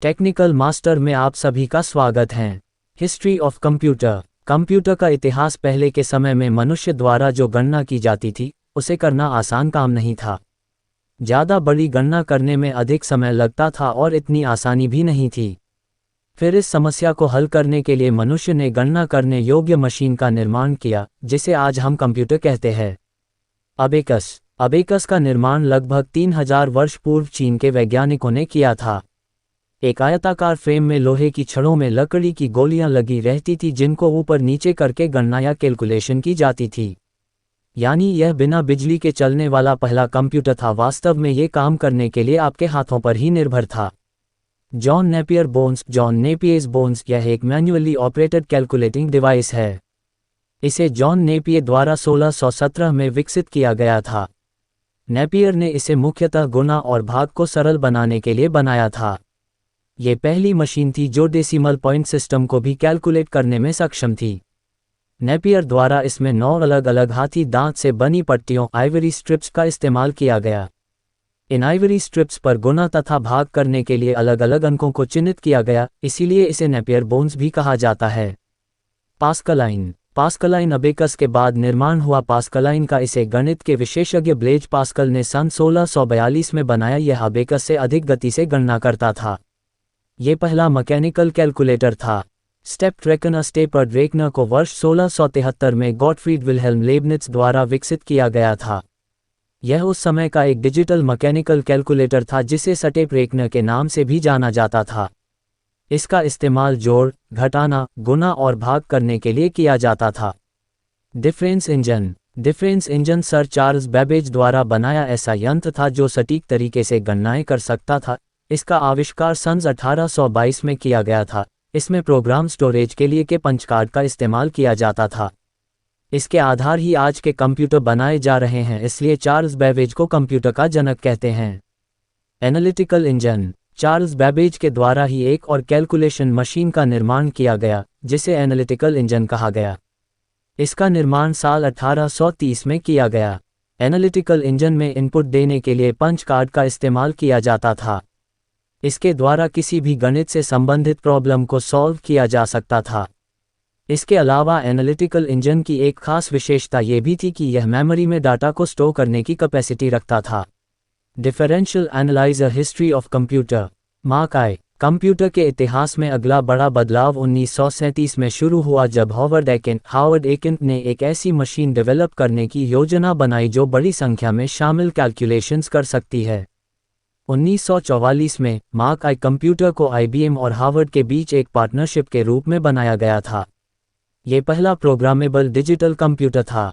Technical master में आप सभी का स्वागत है। History of computer. कंप्यूटर का इतिहास। पहले के समय में मनुष्य द्वारा जो गणना की जाती थी उसे करना आसान काम नहीं था। ज़्यादा बड़ी गणना करने में अधिक समय लगता था और इतनी आसानी भी नहीं थी। फिर इस समस्या को हल करने के लिए मनुष्य ने गणना करने योग्य मशीन का निर्माण किया, जिसे आज हम कंप्यूटर कहते हैं। अबेकस का निर्माण लगभग 3000 वर्ष पूर्व चीन के वैज्ञानिकों ने किया था। एक आयताकार फ्रेम में लोहे की छड़ों में लकड़ी की गोलियां लगी रहती थी, जिनको ऊपर नीचे करके गणना या कैलकुलेशन की जाती थी। यानी यह बिना बिजली के चलने वाला पहला कंप्यूटर था। वास्तव में ये काम करने के लिए आपके हाथों पर ही निर्भर था। जॉन नेपियर्स बोन्स यह एक मैन्युअली ऑपरेटेड कैलकुलेटिंग डिवाइस है। इसे जॉन नेपियर द्वारा 1617 में विकसित किया गया था। नेपियर ने इसे मुख्यतः गुणा और भाग को सरल बनाने के लिए बनाया था। ये पहली मशीन थी जो डेसिमल पॉइंट सिस्टम को भी कैलकुलेट करने में सक्षम थी। नेपियर द्वारा इसमें 9 अलग अलग हाथी दांत से बनी पट्टियों आइवरी स्ट्रिप्स का इस्तेमाल किया गया। इन आइवरी स्ट्रिप्स पर गुणा तथा भाग करने के लिए अलग अलग अंकों को चिह्नित किया गया, इसीलिए इसे नेपियर बोन्स भी कहा जाता है। पास्कलाइन अबेकस के बाद निर्माण हुआ। पास्कलाइन का इसे गणित के विशेषज्ञ ब्लेज पास्कल ने सन 1642 में बनाया। यह अबेकस से अधिक गति से गणना करता था। ये पहला मैकेनिकल कैलकुलेटर था। स्टेपर्ड रेकनर को वर्ष 1673 में गॉटफ्रीड विल्हेल्म लेबनिट्ज़ द्वारा विकसित किया गया था। यह उस समय का एक डिजिटल मैकेनिकल कैलकुलेटर था जिसे स्टेप रेकनर के नाम से भी जाना जाता था। इसका इस्तेमाल जोड़, घटाना, गुणा और भाग करने के लिए किया जाता था। Difference engine sir Charles Babbage द्वारा बनाया ऐसा यंत्र था जो सटीक तरीके से गणनाएं कर सकता था। इसका आविष्कार सन 1822 में किया गया था। इसमें प्रोग्राम स्टोरेज के लिए के पंच कार्ड का इस्तेमाल किया जाता था। इसके आधार ही आज के कंप्यूटर बनाए जा रहे हैं, इसलिए चार्ल्स बेबेज को कंप्यूटर का जनक कहते हैं। Analytical engine. चार्ल्स बेबेज के द्वारा ही एक और कैलकुलेशन मशीन का निर्माण किया गया, जिसे एनालिटिकल इंजन कहा गया। इसका निर्माण साल 1830 में किया गया। एनालिटिकल इंजन में इनपुट देने के लिए पंच कार्ड का इस्तेमाल किया जाता था। इसके द्वारा किसी भी गणित से संबंधित प्रॉब्लम को सॉल्व किया जा सकता था। इसके अलावा एनालिटिकल इंजन की एक खास विशेषता ये भी थी कि यह मेमोरी में डाटा को स्टोर करने की कैपेसिटी रखता था। Differential analyser. History of computer. Mark computer के इतिहास में अगला बड़ा बदलाव 1937 में शुरू हुआ, जब हावर्ड एकिन ने एक ऐसी मशीन डेवलप करने की योजना बनाई जो बड़ी संख्या में शामिल कैलकुलेशंस कर सकती है। 1944 में मार्क कंप्यूटर को IBM और हार्वर्ड के बीच एक पार्टनरशिप के रूप में बनाया गया था। ये पहला प्रोग्रामेबल डिजिटल कंप्यूटर था।